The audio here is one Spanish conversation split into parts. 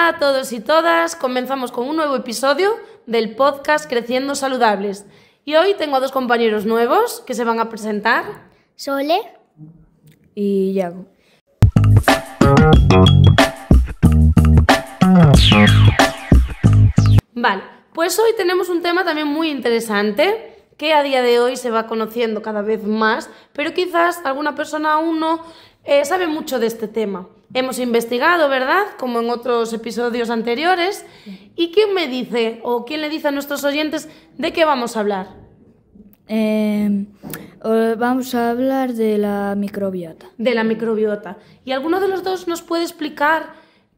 Hola a todos y todas, comenzamos con un nuevo episodio del podcast Creciendo Saludables. Y hoy tengo a dos compañeros nuevos que se van a presentar. Sole y Yago. Vale, pues hoy tenemos un tema también muy interesante que a día de hoy se va conociendo cada vez más, pero quizás alguna persona aún no sabe mucho de este tema. Hemos investigado, ¿verdad? Como en otros episodios anteriores. ¿Y quién me dice o quién le dice a nuestros oyentes de qué vamos a hablar? Vamos a hablar de la microbiota. De la microbiota. ¿Y alguno de los dos nos puede explicar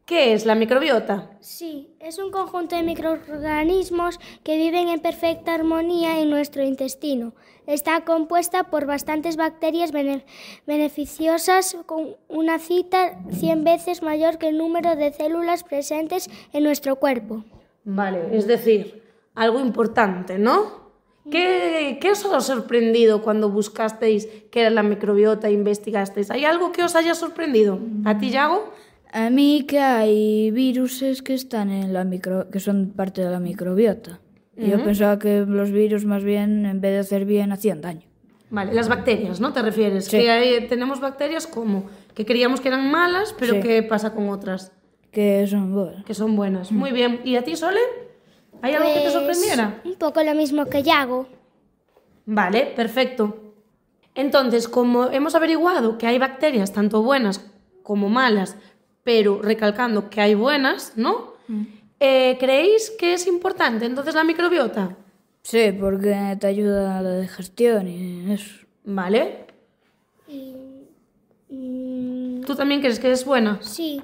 qué es la microbiota? Sí, es un conjunto de microorganismos que viven en perfecta armonía en nuestro intestino. Está compuesta por bastantes bacterias beneficiosas con una cita 100 veces mayor que el número de células presentes en nuestro cuerpo. Vale, es decir, algo importante, ¿no? ¿Qué os ha sorprendido cuando buscasteis qué era la microbiota e investigasteis? ¿Hay algo que os haya sorprendido? ¿A ti, Yago? A mí que hay viruses que están que son parte de la microbiota. Y yo pensaba que los virus más bien, en vez de hacer bien, hacían daño. Vale, las bacterias, ¿no te refieres? Sí. Que tenemos bacterias como que creíamos que eran malas, pero Sí. ¿qué pasa con otras? Que son buenas. Que son buenas. Muy bien. ¿Y a ti, Sole? ¿Hay algo que te sorprendiera? Un poco lo mismo que Yago. Vale, perfecto. Entonces, como hemos averiguado que hay bacterias tanto buenas como malas, pero recalcando que hay buenas, ¿no? ¿Creéis que es importante entonces la microbiota? Sí, porque te ayuda a la digestión y eso. Vale. ¿Tú también crees que es buena? Sí,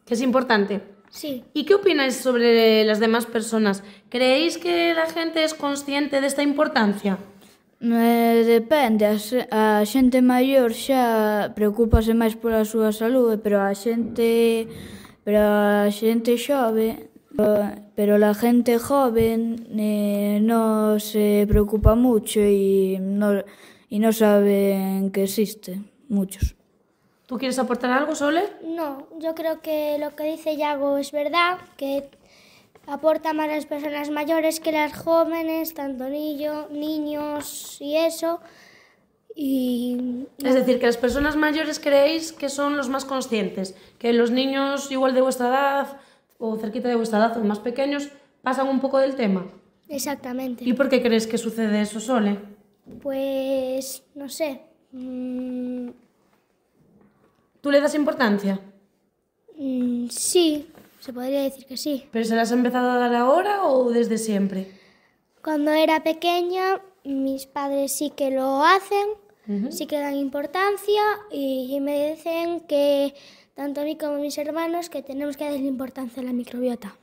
¿Que es importante? sí. ¿Y qué opináis sobre las demás personas? ¿Creéis que la gente es consciente de esta importancia? Depende, a xente maior xa preocúpase máis pola súa saúde, pero a xente xove, pero la gente joven no se preocupa mucho y no saben que existe muchos. ¿Tú quieres aportar algo, Sole? No, yo creo que lo que dice Yago es verdad, que aporta más a las personas mayores que las jóvenes, tanto niños y eso. Es decir, que las personas mayores creéis que son los más conscientes, que los niños igual de vuestra edad o cerquita de vuestra edad o más pequeños pasan un poco del tema. Exactamente. ¿Y por qué crees que sucede eso, Sole? Pues, no sé. ¿Tú le das importancia? Sí, se podría decir que sí. ¿Pero se las has empezado a dar ahora o desde siempre? Cuando era pequeña, mis padres sí que lo hacen, sí que dan importancia y me dicen que tanto a mí como a mis hermanos que tenemos que darle importancia a la microbiota.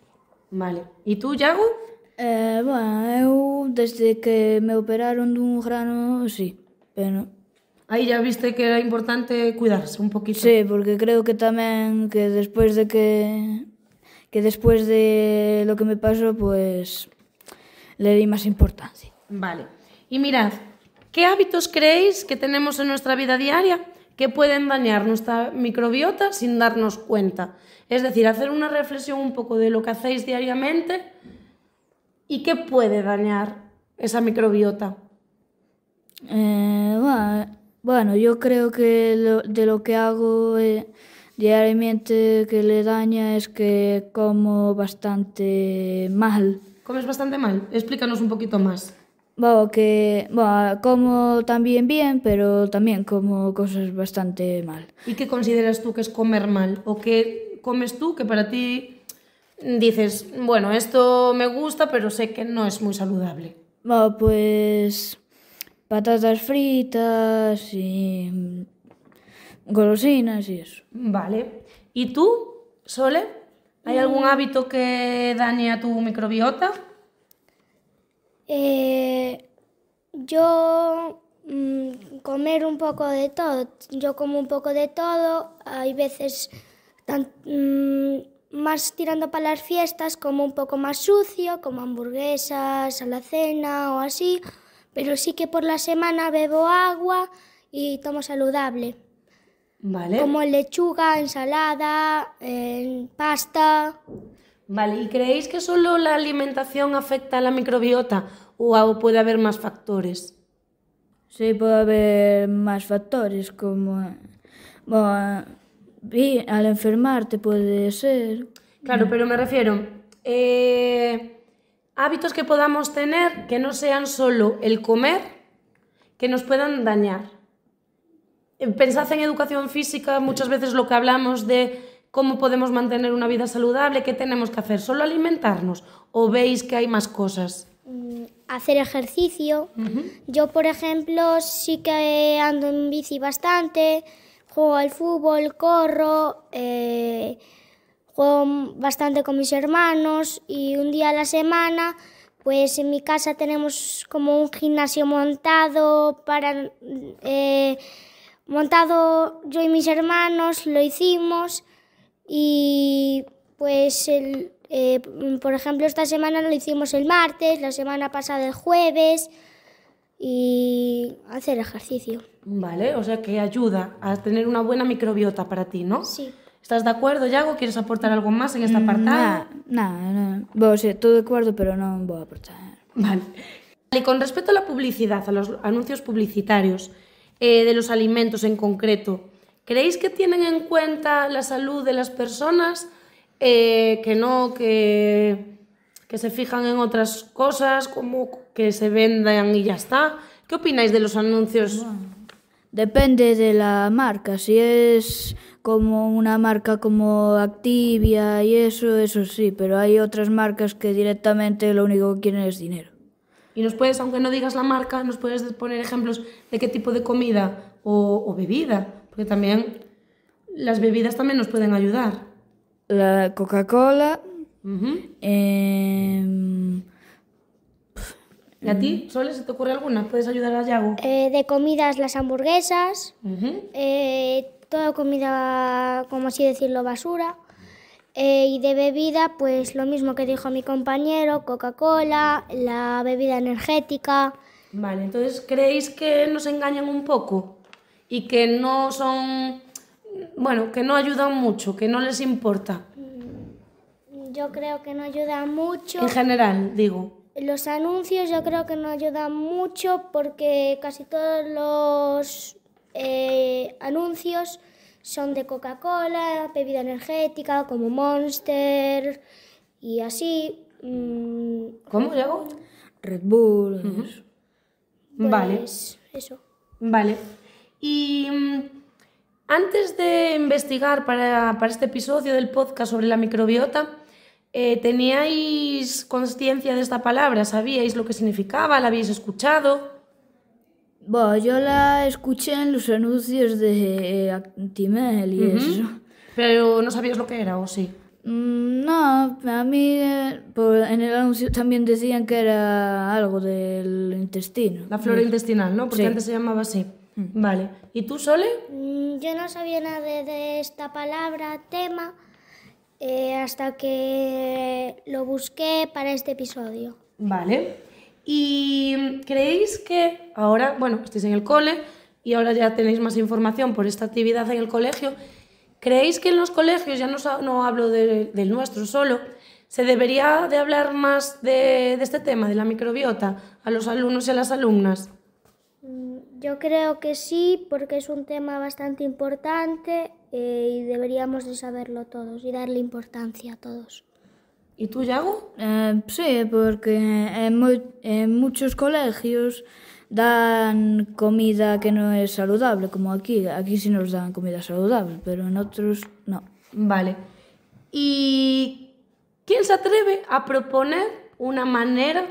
Vale. ¿Y tú, Yago? Eu desde que me operaron dun grano, sí, pero... Ahí ya viste que era importante cuidarse un poquito. Sí, porque creo que tamén que despois de despois de lo que me pasó, pues le di máis importancia. Vale. Y mirad, ¿qué hábitos creéis que tenemos en nuestra vida diaria que pueden dañar nuestra microbiota sin darnos cuenta? Es decir, hacer una reflexión un poco de lo que hacéis diariamente y qué puede dañar esa microbiota. Bueno, yo creo que de lo que hago diariamente que le daña es que como bastante mal. ¿Comes bastante mal? Explícanos un poquito más. Como también bien, pero también como cosas bastante mal. ¿Y qué consideras tú que es comer mal? ¿O qué comes tú que para ti dices, bueno, esto me gusta, pero sé que no es muy saludable? Pues patatas fritas y golosinas y eso. Vale. ¿Y tú, Sole? ¿Hay algún hábito que dañe a tu microbiota? Yo comer un poco de todo. Yo como un poco de todo. Hay veces más tirando para las fiestas, como un poco más sucio, como hamburguesas a la cena o así. Pero sí que por la semana bebo agua y tomo saludable. Vale. como lechuga, ensalada, pasta. Vale, ¿y creéis que solo la alimentación afecta a la microbiota o puede haber más factores? Sí, puede haber más factores como bueno, al enfermarte puede ser. Claro, pero me refiero, hábitos que podamos tener que no sean solo el comer, que nos puedan dañar. Pensad en educación física, muchas veces lo que hablamos de cómo podemos mantener una vida saludable, qué tenemos que hacer, solo alimentarnos, o veis que hay más cosas. Hacer ejercicio. Yo, por ejemplo, sí que ando en bici bastante, juego al fútbol, corro, juego bastante con mis hermanos y un día a la semana, pues en mi casa tenemos como un gimnasio montado montado yo y mis hermanos, lo hicimos y pues por ejemplo esta semana lo hicimos el martes, la semana pasada el jueves y hacer ejercicio. Vale, o sea que ayuda a tener una buena microbiota para ti, ¿no? Sí. ¿Estás de acuerdo, Yago? ¿Quieres aportar algo más en este apartado? Nada. Bueno, sí, todo de acuerdo, pero non vou aportar. Vale. Y con respecto a la publicidad, a los anuncios publicitarios de los alimentos en concreto, ¿creéis que tienen en cuenta la salud de las personas? Que se fijan en otras cosas, como que se vendan y ya está. ¿Qué opináis de los anuncios? Depende de la marca, si es como una marca como Activia y eso sí, pero hay otras marcas que directamente lo único que quieren es dinero. Y nos puedes, aunque no digas la marca, nos puedes poner ejemplos de qué tipo de comida o bebida, porque también las bebidas también nos pueden ayudar. La Coca-Cola. ¿Y a ti, Sole, se te ocurre alguna? ¿Puedes ayudar a Yago? De comidas las hamburguesas, toda comida, como así decirlo, basura. Y de bebida, pues lo mismo que dijo mi compañero, Coca-Cola, la bebida energética. Vale, entonces, ¿creéis que nos engañan un poco? Y que no son... Bueno, que no ayudan mucho, que no les importa. Yo creo que no ayudan mucho. En general, digo. Los anuncios yo creo que no ayudan mucho porque casi todos los anuncios son de Coca-Cola, bebida energética como Monster y así. ¿Cómo, Yago? Red Bull. Pues, Vale. Eso. Vale. Y antes de investigar para este episodio del podcast sobre la microbiota, ¿teníais consciencia de esta palabra? ¿Sabíais lo que significaba? ¿La habéis escuchado? Bueno, yo la escuché en los anuncios de Actimel y eso. Pero no sabías lo que era, ¿o sí? No, a mí en el anuncio también decían que era algo del intestino. La flora intestinal, ¿no? Porque Sí. antes se llamaba así. Vale. ¿Y tú, Sole? Yo no sabía nada de esta palabra, tema, hasta que lo busqué para este episodio. Vale. ¿Y creéis que ahora, bueno, estáis en el cole y ahora ya tenéis más información por esta actividad en el colegio, creéis que en los colegios, ya no hablo del nuestro solo, se debería de hablar más de este tema, de la microbiota, a los alumnos y a las alumnas? Yo creo que sí, porque es un tema bastante importante y deberíamos de saberlo todos y darle importancia a todos. ¿Y tú, Yago? Sí, porque en muchos colegios dan comida que no es saludable, como aquí. Aquí sí nos dan comida saludable, pero en otros no. Vale. ¿Y quién se atreve a proponer una manera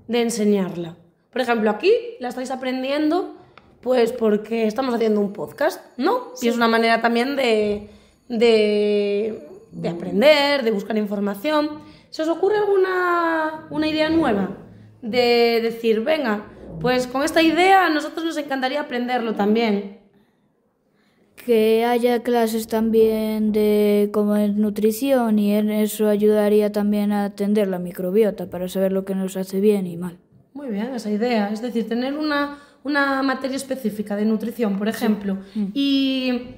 de enseñarla? Por ejemplo, aquí la estáis aprendiendo pues porque estamos haciendo un podcast, ¿no? Sí. Y es una manera también de aprender, de buscar información. ¿Se os ocurre una idea nueva? De decir, venga, pues con esta idea a nosotros nos encantaría aprenderlo también. Que haya clases también de como en nutrición y en eso ayudaría también a atender la microbiota para saber lo que nos hace bien y mal. Muy bien, esa idea. Es decir, tener una materia específica de nutrición, por ejemplo. Sí.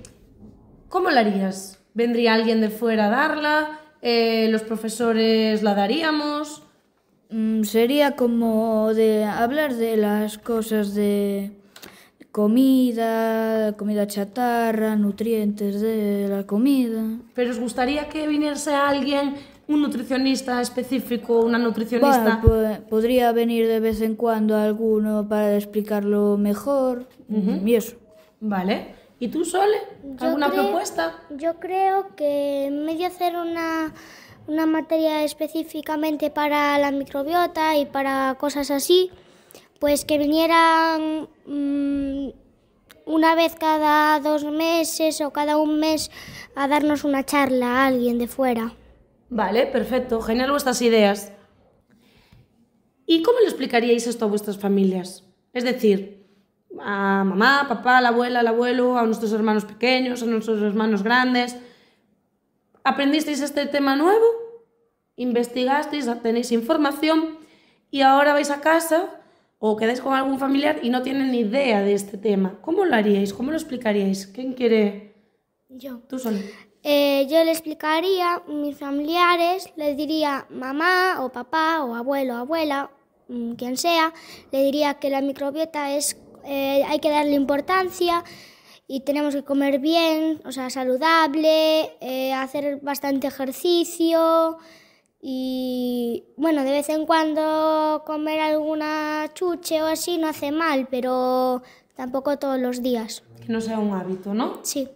¿Cómo la harías? ¿Vendría alguien de fuera a darla? ¿Los profesores la daríamos? Sería como de hablar de las cosas de comida chatarra, nutrientes de la comida. ¿Pero os gustaría que viniese alguien, un nutricionista específico, una nutricionista? Bueno, podría venir de vez en cuando alguno para explicarlo mejor y eso. Vale. ¿Y tú, Sole? ¿Alguna propuesta? Yo creo que en vez de hacer una materia específicamente para la microbiota y para cosas así, pues que vinieran una vez cada 2 meses o cada 1 mes a darnos una charla a alguien de fuera. Vale, perfecto. Genial vuestras ideas. ¿Y cómo le explicaríais esto a vuestras familias? Es decir, a mamá, papá, la abuela, el abuelo, a nuestros hermanos pequeños, a nuestros hermanos grandes. ¿Aprendisteis este tema nuevo? ¿Investigasteis? ¿Tenéis información? Y ahora vais a casa o quedáis con algún familiar y no tienen ni idea de este tema. ¿Cómo lo haríais? ¿Cómo lo explicaríais? ¿Quién quiere? Yo. Tú, Sole. Yo le explicaría a mis familiares, les diría mamá o papá o abuelo o abuela, quien sea, le diría que la microbiota es, hay que darle importancia y tenemos que comer bien, o sea, saludable, hacer bastante ejercicio y, bueno, de vez en cuando comer alguna chuche o así no hace mal, pero tampoco todos los días. Que no sea un hábito, ¿no? Sí.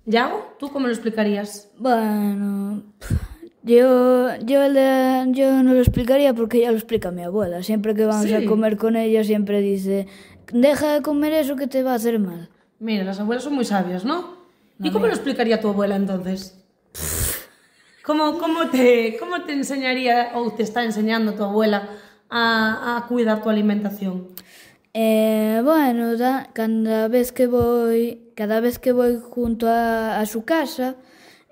Yago, ¿tú cómo lo explicarías? Bueno, yo no lo explicaría porque ya lo explica mi abuela. Siempre que vamos a comer con ella siempre dice, deja de comer eso que te va a hacer mal. Mira, las abuelas son muy sabias, ¿no? ¿Y cómo lo explicaría tu abuela entonces? ¿Cómo te enseñaría o te está enseñando tu abuela a cuidar tu alimentación? Bueno, cada vez que voy junto a su casa,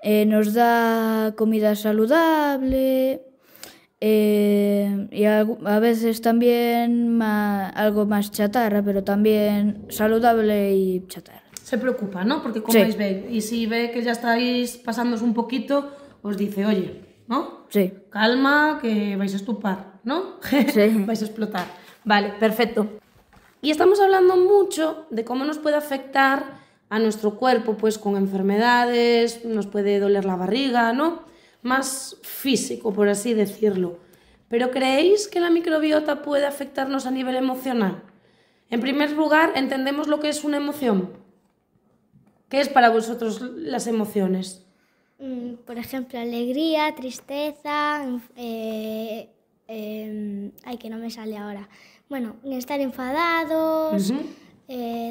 nos da comida saludable y a veces también algo más chatarra, pero también saludable y chatarra. Se preocupa, ¿no? Porque coméis bien. Y si ve que ya estáis pasándoos un poquito, os dice, oye, ¿no? Sí. Calma, que vais a estupar, ¿no? Sí. Vais a explotar. Vale, perfecto. Y estamos hablando mucho de cómo nos puede afectar a nuestro cuerpo, pues con enfermedades, nos puede doler la barriga, ¿no? Más físico, por así decirlo. Pero ¿creéis que la microbiota puede afectarnos a nivel emocional? En primer lugar, entendemos lo que es una emoción. ¿Qué es para vosotros las emociones? Por ejemplo, alegría, tristeza, ay, que no me sale ahora. Bueno, estar enfadados,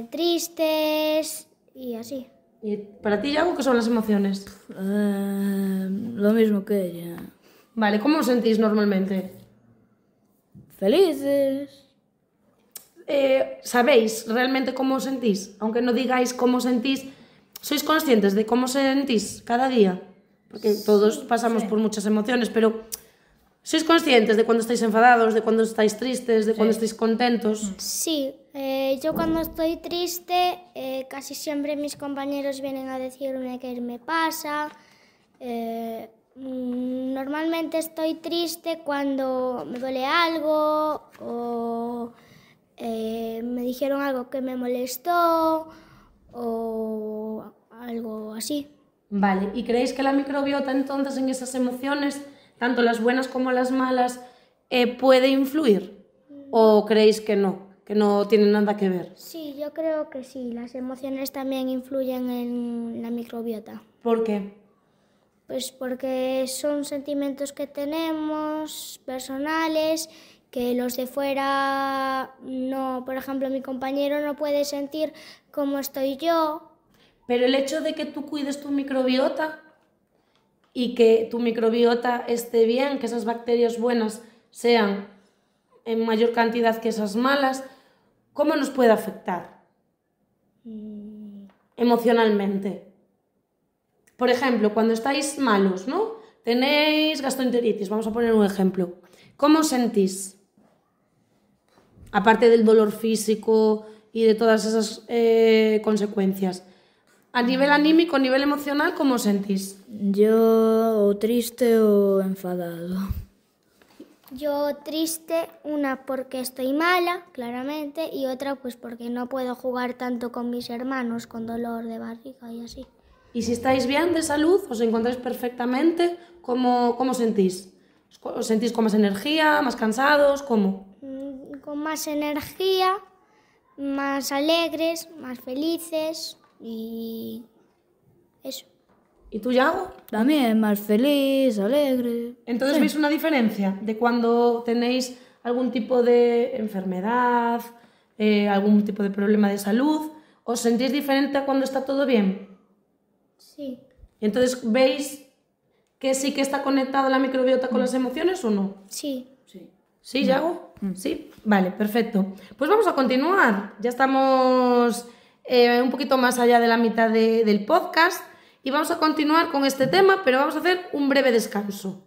tristes y así. ¿Y para ti, Yago, qué son las emociones? Lo mismo que ella. Vale, ¿cómo os sentís normalmente? Felices. ¿Sabéis realmente cómo os sentís? Aunque no digáis cómo sentís, ¿sois conscientes de cómo sentís cada día? Porque todos pasamos por muchas emociones, pero ¿sois conscientes de cuando estáis enfadados, de cuando estáis tristes, de cuando estáis contentos? Sí, yo cuando estoy triste, casi siempre mis compañeros vienen a decirme qué me pasa. Normalmente estoy triste cuando me duele algo o me dijeron algo que me molestó o algo así. Vale, ¿y creéis que la microbiota entonces en esas emociones, tanto las buenas como las malas, puede influir? ¿O creéis que no tiene nada que ver? Sí, yo creo que sí, las emociones también influyen en la microbiota. ¿Por qué? Pues porque son sentimientos que tenemos, personales, que los de fuera no, por ejemplo, mi compañero no puede sentir cómo estoy yo. Pero el hecho de que tú cuides tu microbiota y que tu microbiota esté bien, que esas bacterias buenas sean en mayor cantidad que esas malas, ¿cómo nos puede afectar emocionalmente? Por ejemplo, cuando estáis malos, ¿no? Tenéis gastroenteritis, vamos a poner un ejemplo. ¿Cómo os sentís? Aparte del dolor físico y de todas esas consecuencias. A nivel anímico, a nivel emocional, ¿cómo os sentís? Yo o triste o enfadado. Yo triste, una porque estoy mala, claramente, y otra pues porque no puedo jugar tanto con mis hermanos con dolor de barriga y así. Y si estáis bien de salud, os encontráis perfectamente, ¿cómo sentís? ¿Os sentís con más energía, más cansados? ¿Cómo? Con más energía, más alegres, más felices y eso. ¿Y tú, Yago? También más feliz, alegre. Entonces, ¿veis una diferencia de cuando tenéis algún tipo de enfermedad, algún tipo de problema de salud? ¿Os sentís diferente a cuando está todo bien? Sí. Y entonces, ¿veis que sí que está conectada la microbiota con las emociones o no? Sí. ¿Sí, Yago? Sí. Vale, perfecto. Pues vamos a continuar. Ya estamos un poquito más allá de la mitad del podcast y vamos a continuar con este tema, pero vamos a hacer un breve descanso.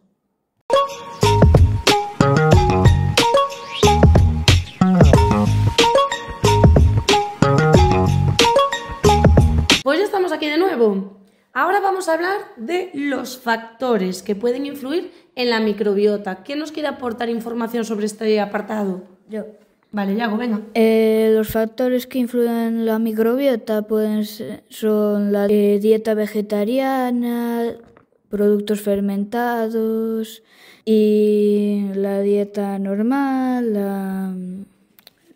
Pues ya estamos aquí de nuevo. Ahora vamos a hablar de los factores que pueden influir en la microbiota. ¿Quién nos quiere aportar información sobre este apartado? Yo. Vale, Yago, venga. Los factores que influyen en la microbiota son la dieta vegetariana, productos fermentados y la dieta normal.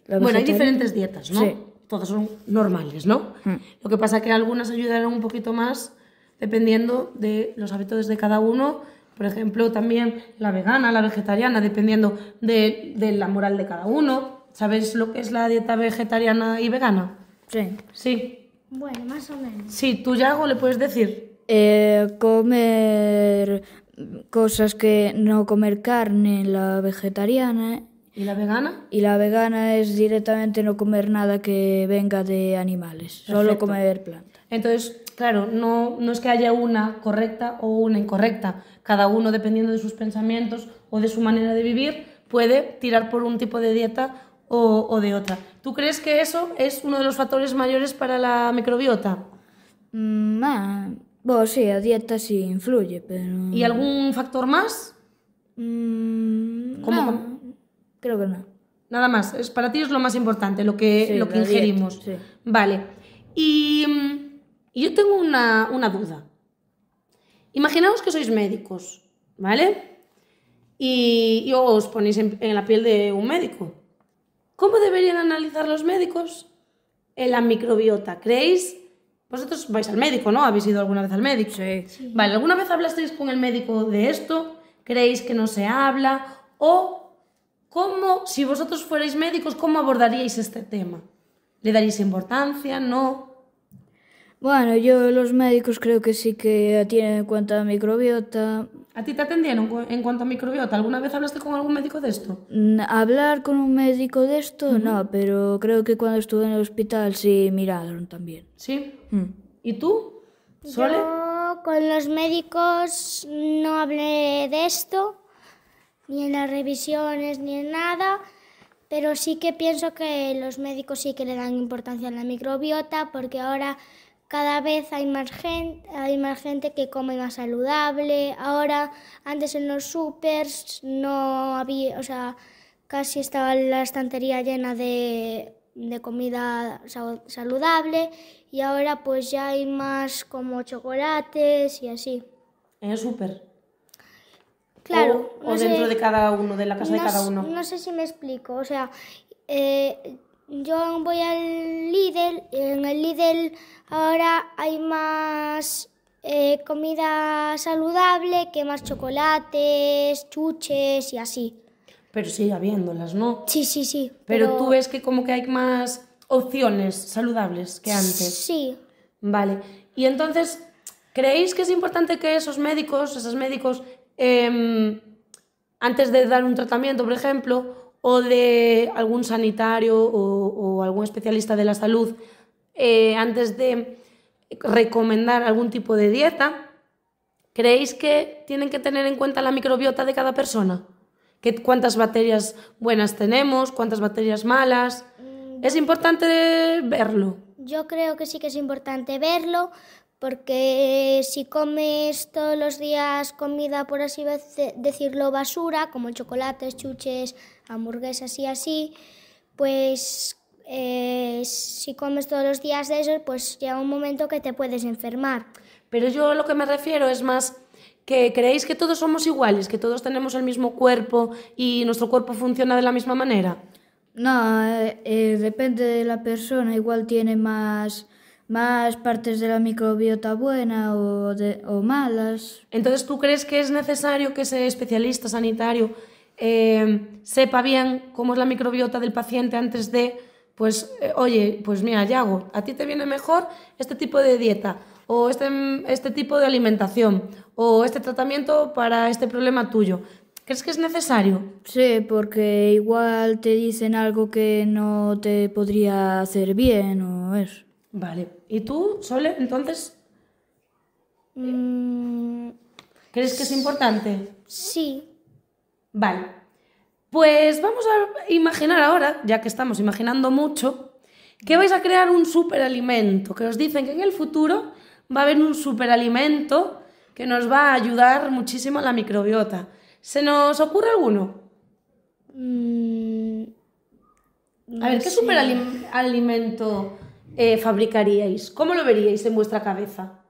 Bueno, hay diferentes dietas, ¿no? Sí. Todas son normales, ¿no? Lo que pasa es que algunas ayudarán un poquito más dependiendo de los hábitos de cada uno. Por ejemplo, también la vegana, la vegetariana, dependiendo de la moral de cada uno. ¿Sabéis lo que es la dieta vegetariana y vegana? Sí. Sí. Bueno, más o menos. Sí, tú, Yago, le puedes decir. Comer cosas que no comer carne, la vegetariana. ¿Y la vegana? Y la vegana es directamente no comer nada que venga de animales, solo Perfecto. comer plantas. Entonces, claro, no es que haya una correcta o una incorrecta. Cada uno, dependiendo de sus pensamientos o de su manera de vivir, puede tirar por un tipo de dieta o de otra. ¿Tú crees que eso es uno de los factores mayores para la microbiota? Bueno, sí, a dieta sí influye, pero... ¿Y algún factor más? No, creo que no. Nada más, para ti es lo más importante, lo que Sí, la ingerimos. dieta, sí. Vale. Y yo tengo una duda. Imaginaos que sois médicos, ¿vale? Y os ponéis en la piel de un médico. ¿Cómo deberían analizar los médicos en la microbiota? ¿Creéis? Vosotros vais al médico, ¿no? ¿Habéis ido alguna vez al médico? Sí. Vale, ¿alguna vez hablasteis con el médico de esto? ¿Creéis que no se habla? ¿O cómo, si vosotros fuerais médicos, cómo abordaríais este tema? ¿Le daríais importancia? ¿No? Bueno, yo los médicos creo que sí que tienen en cuenta la microbiota. ¿A ti te atendieron en cuanto a microbiota? ¿Alguna vez hablaste con algún médico de esto? Hablar con un médico de esto, no, pero creo que cuando estuve en el hospital sí miraron también. ¿Sí? ¿Y tú? ¿Sole? Yo con los médicos no hablé de esto, ni en las revisiones, ni en nada, pero sí que pienso que los médicos sí que le dan importancia a la microbiota, porque ahora cada vez hay más gente que come más saludable. Ahora, antes en los supers no había, o sea, casi estaba la estantería llena de comida saludable, y ahora pues ya hay más como chocolates y así. En el súper. Claro. O dentro de cada uno, de la casa de cada uno. No sé si me explico, o sea, yo voy al Lidl y en el Lidl ahora hay más comida saludable, que más chocolates, chuches y así. Pero sigue habiéndolas, ¿no? Sí. Pero tú ves que como que hay más opciones saludables que antes. Sí. Vale. Y entonces, ¿creéis que es importante que esos médicos, antes de dar un tratamiento, por ejemplo, o de algún sanitario o algún especialista de la salud, antes de recomendar algún tipo de dieta, ¿creéis que tienen que tener en cuenta la microbiota de cada persona? ¿Cuántas bacterias buenas tenemos? ¿Cuántas bacterias malas? ¿Es importante verlo? Yo creo que sí que es importante verlo, porque si comes todos los días comida, por así decirlo, basura, como chocolates, chuches, hamburguesas y así, pues si comes todos los días de eso, pues llega un momento que te puedes enfermar. Pero yo lo que me refiero es más que creéis que todos somos iguales, que todos tenemos el mismo cuerpo y nuestro cuerpo funciona de la misma manera. No, depende de la persona. Igual tiene más partes de la microbiota buena o malas. Entonces, ¿tú crees que es necesario que ese especialista sanitario sepa bien cómo es la microbiota del paciente antes de, pues, oye, pues mira, Yago, a ti te viene mejor este tipo de dieta, o este tipo de alimentación, o este tratamiento para este problema tuyo? ¿Crees que es necesario? Sí, porque igual te dicen algo que no te podría hacer bien o eso. Vale. ¿Y tú, Sole, entonces, crees que es importante? Sí. Vale. Pues vamos a imaginar ahora, ya que estamos imaginando mucho, que vais a crear un superalimento, que os dicen que en el futuro va a haber un superalimento que nos va a ayudar muchísimo a la microbiota. ¿Se nos ocurre alguno? A ver, ¿qué superalimento fabricaríais? ¿Cómo lo veríais en vuestra cabeza?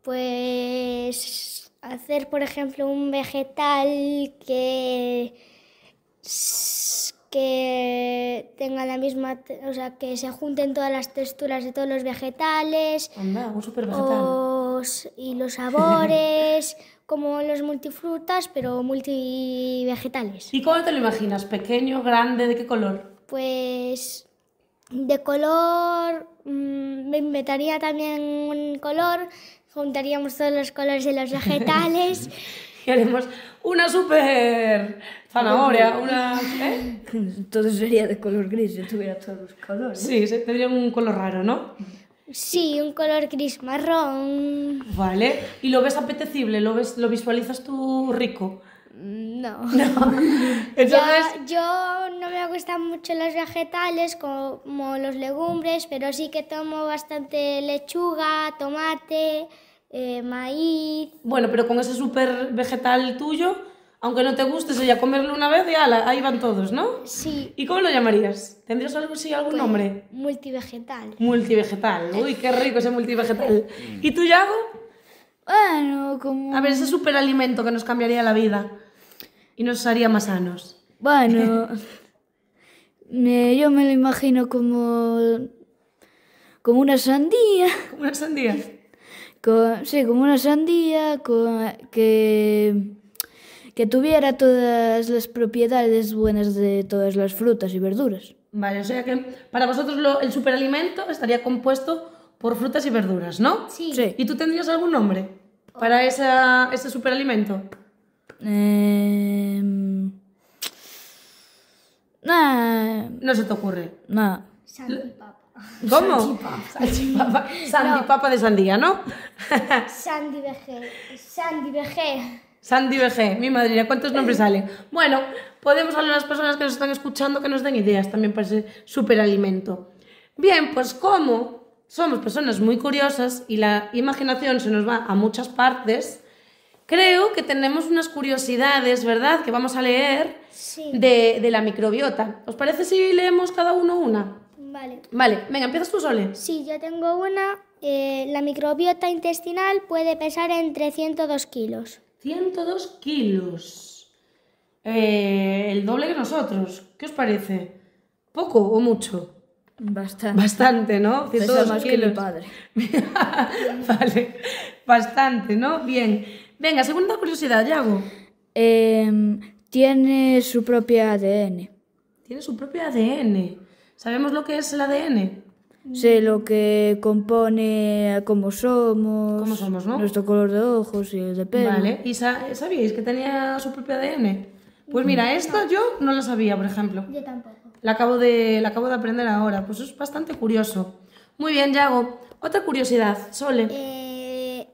Pues hacer, por ejemplo, un vegetal que tenga la misma, o sea, que se junten todas las texturas de todos los vegetales. Anda, un supervegetal. Y los sabores, como los multifrutas, pero multivegetales. ¿Y cómo te lo imaginas? ¿Pequeño, grande, de qué color? Pues de color, me inventaría también un color, juntaríamos todos los colores de los vegetales. Y haremos una super zanahoria, una... Todo sería de color gris si tuviera todos los colores. Sí, tendría un color raro, ¿no? Sí, un color gris Vale. marrón. ¿Y lo ves apetecible? ¿Lo visualizas tú rico? No. Entonces... Yo no me gustan mucho los vegetales como los legumbres, pero sí que tomo bastante lechuga, tomate, maíz. Bueno, pero con ese super vegetal tuyo, aunque no te guste, sería comerlo una vez y ala, ahí van todos, ¿no? Sí. ¿Y cómo lo llamarías? ¿Tendrías algún nombre? Multivegetal. Multivegetal. Uy, qué rico ese multivegetal. ¿Y tú, Yago? Bueno, como... A ver, ese superalimento que nos cambiaría la vida y nos haría más sanos. Bueno, yo me lo imagino como una sandía. ¿Como una sandía? Sí, como una sandía que tuviera todas las propiedades buenas de todas las frutas y verduras. Vale, o sea que para vosotros el superalimento estaría compuesto por frutas y verduras, ¿no? Sí. Sí. ¿Y tú tendrías algún nombre para ese superalimento? No se te ocurre. Nah. Sandipapa. ¿Cómo? Salchipapa. Sandipapa de sandía, ¿no? Sandivegé. Sandy VG, mi madre, ¿cuántos nombres salen? Bueno, podemos hablar a las personas que nos están escuchando que nos den ideas también para ese superalimento. Bien, pues como somos personas muy curiosas y la imaginación se nos va a muchas partes, creo que tenemos unas curiosidades, ¿verdad?, que vamos a leer Sí. de la microbiota. ¿Os parece si leemos cada uno una? Vale. Vale, venga, empiezas tú, Sole. Sí, yo tengo una. La microbiota intestinal puede pesar entre 102 kilos. 102 kilos. El doble que nosotros. ¿Qué os parece? ¿Poco o mucho? Bastante. Bastante, ¿no? Pesa 102 más que kilos. mi padre. Vale, bastante, ¿no? Bien. Venga, segunda curiosidad, Yago. Tiene su propio ADN. Tiene su propio ADN. ¿Sabemos lo que es el ADN? Sé lo que compone cómo somos, ¿No? nuestro color de ojos y el de pelo. Vale. ¿Y sabíais que tenía su propio ADN? Pues mira, esta yo no la sabía, por ejemplo. Yo tampoco. La acabo de aprender ahora. Pues es bastante curioso. Muy bien, Yago. Otra curiosidad, Sole.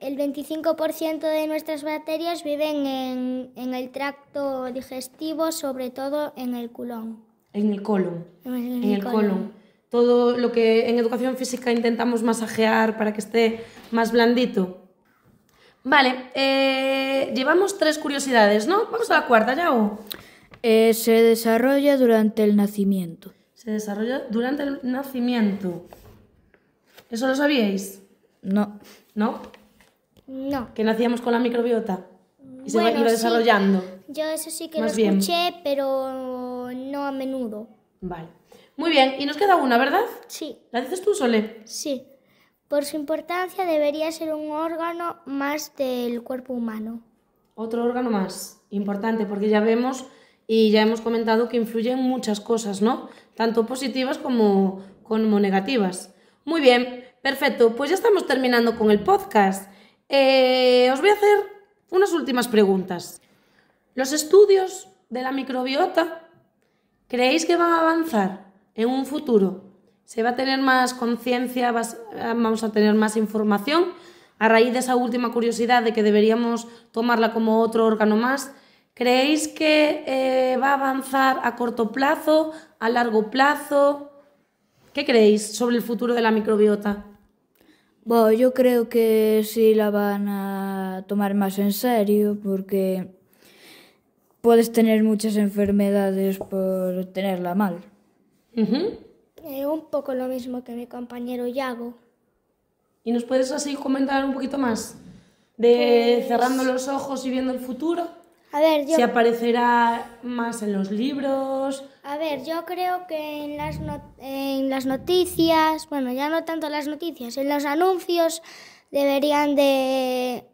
El 25% de nuestras bacterias viven en el tracto digestivo, sobre todo en el colon. En el colon. En En el colon. todo lo que en educación física intentamos masajear para que esté más blandito. Vale, llevamos 3 curiosidades, ¿no? Vamos a la cuarta, Yago. Se desarrolla durante el nacimiento. Se desarrolla durante el nacimiento. ¿Eso lo sabíais? No. ¿No? No. Que nacíamos con la microbiota y se Bueno, iba sí. desarrollando. Yo eso sí que Más lo bien. escuché, pero no a menudo. Vale. Muy bien, y nos queda una, ¿verdad? Sí, ¿La dices tú, Sole? sí. Por su importancia debería ser un órgano más del cuerpo humano. Otro órgano más importante, porque ya vemos y ya hemos comentado que influyen muchas cosas, ¿no? Tanto positivas como negativas. Muy bien, perfecto. Pues ya estamos terminando con el podcast. Os voy a hacer unas últimas preguntas. ¿Los estudios de la microbiota creéis que van a avanzar en un futuro? ¿Se va a tener más conciencia, vamos a tener más información a raíz de esa última curiosidad de que deberíamos tomarla como otro órgano más? ¿Creéis que va a avanzar a corto plazo, a largo plazo? ¿Qué creéis sobre el futuro de la microbiota? Bueno, yo creo que sí la van a tomar más en serio porque puedes tener muchas enfermedades por tenerla mal. Un poco lo mismo que mi compañero Yago. ¿Y nos puedes así comentar un poquito más? De cerrando los ojos y viendo el futuro. A ver, ¿Si aparecerá más en los libros? yo creo que en las noticias, bueno, ya no tanto las noticias, en los anuncios deberían de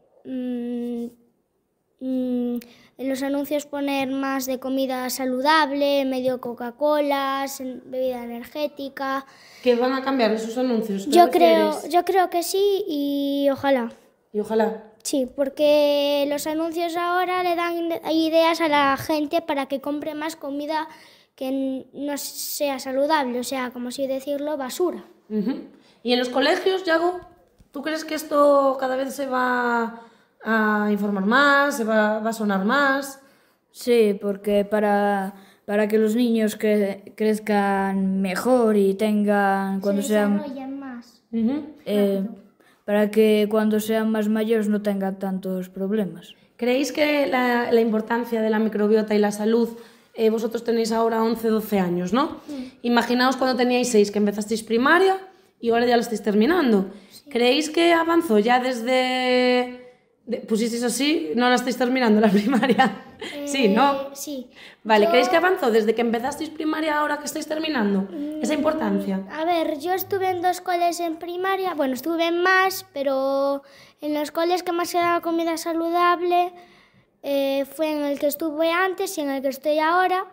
en los anuncios poner más de comida saludable, medio Coca-Cola, bebida energética. ¿Que van a cambiar esos anuncios? ¿Qué Yo refieres? creo que sí y ojalá. Y ojalá. Sí, porque los anuncios ahora le dan ideas a la gente para que compre más comida que no sea saludable, o sea, como si decirlo, basura. ¿Y en los colegios, Yago? ¿Tú crees que esto cada vez se va a informar más, se va a sonar más? Sí, porque para que los niños crezcan mejor y tengan cuando desarrollan más. para que cuando sean más mayores no tengan tantos problemas. ¿Creéis que la importancia de la microbiota y la salud, vosotros tenéis ahora 11, 12 años, ¿no? Imaginaos cuando teníais 6, que empezasteis primaria y ahora ya lo estáis terminando. ¿Creéis que avanzó ya desde... pusisteis así, no la estáis terminando la primaria? Sí, ¿no? Sí. Vale, ¿creéis que avanzó desde que empezasteis primaria ahora que estáis terminando? Esa importancia. A ver, yo estuve en 2 coles en primaria, bueno, estuve en más, pero en los coles que más se daba comida saludable fue en el que estuve antes y en el que estoy ahora.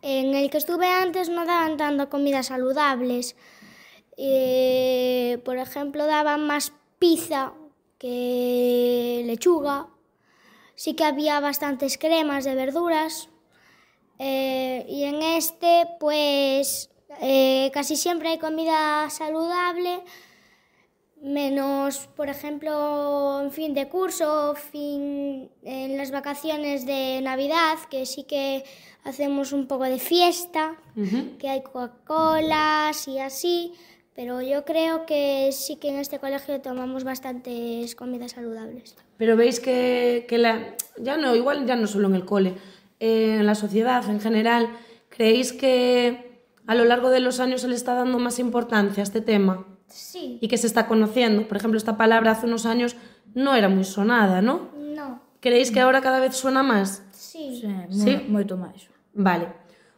En el que estuve antes no daban tanto comidas saludables. Por ejemplo, daban más pizza que lechuga. Sí que había bastantes cremas de verduras. Y en este, pues, casi siempre hay comida saludable, menos, por ejemplo, en fin de curso, en las vacaciones de Navidad, que sí que hacemos un poco de fiesta, que hay Coca-Colas y así, pero yo creo que sí que en este colegio tomamos bastantes comidas saludables. Pero veis que igual ya no solo en el cole, en la sociedad en general, ¿creéis que a lo largo de los años se le está dando más importancia a este tema? Sí. Y que se está conociendo. Por ejemplo, esta palabra hace unos años no era muy sonada, ¿no? No. ¿Creéis que ahora cada vez suena más? Sí. Sí, moito máis. Vale.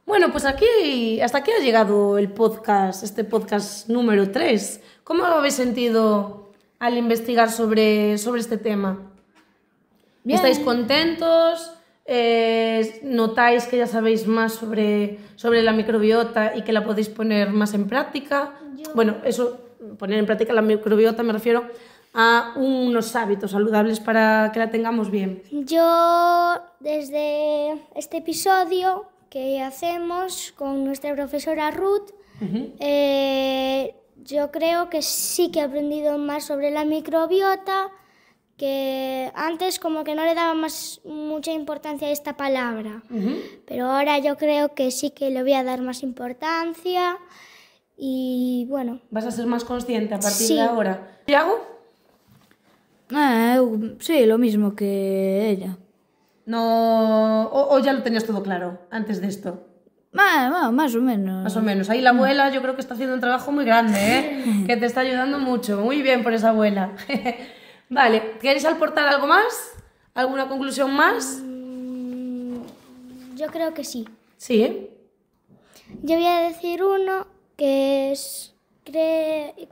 Bueno, pues hasta aquí ha llegado el podcast, este podcast número 3. ¿Cómo lo habéis sentido al investigar sobre este tema? Bien. ¿Estáis contentos? ¿Notáis que ya sabéis más sobre la microbiota y que la podéis poner más en práctica? Bueno, eso, poner en práctica la microbiota me refiero a unos hábitos saludables para que la tengamos bien. Yo, desde este episodio que hacemos con nuestra profesora Ruth, yo creo que sí que he aprendido más sobre la microbiota, que antes como que no le daba mucha importancia a esta palabra, pero ahora yo creo que sí que le voy a dar más importancia y bueno. Vas a ser más consciente a partir Sí. de ahora. ¿Iago? Sí, lo mismo que ella. No... O ya lo tenías todo claro antes de esto. Más o menos. Más o menos. Ahí la abuela yo creo que está haciendo un trabajo muy grande, ¿eh? Que te está ayudando mucho. Muy bien por esa abuela. Vale, ¿queréis aportar algo más? ¿Alguna conclusión más? Yo creo que sí. Sí, ¿eh? Yo voy a decir uno que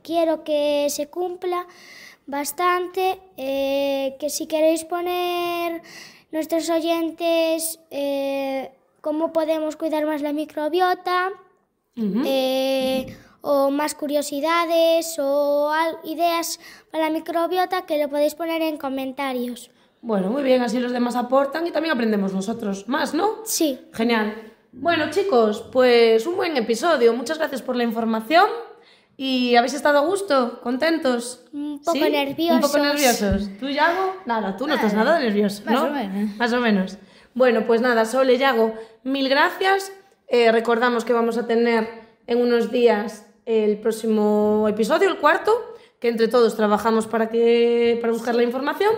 quiero que se cumpla bastante, que si queréis poner nuestros oyentes cómo podemos cuidar más la microbiota, o más curiosidades o ideas para la microbiota, que lo podéis poner en comentarios. Bueno, muy bien, así los demás aportan y también aprendemos nosotros más, ¿no? Sí. Genial. Bueno, chicos, pues un buen episodio. Muchas gracias por la información. ¿Y habéis estado a gusto? ¿Contentos? Un poco ¿Sí? nerviosos. Un poco nerviosos. ¿Tú, Yago? Nada, tú no estás nada nervioso, ¿no? Más o menos. Más o menos. Bueno, pues nada, Sole, Yago, mil gracias. Recordamos que vamos a tener en unos días el próximo episodio, el cuarto, que entre todos trabajamos para buscar la información,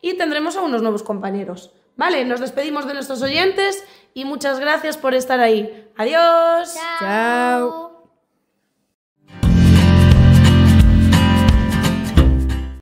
y tendremos a unos nuevos compañeros. Vale, nos despedimos de nuestros oyentes y muchas gracias por estar ahí. Adiós. Chao.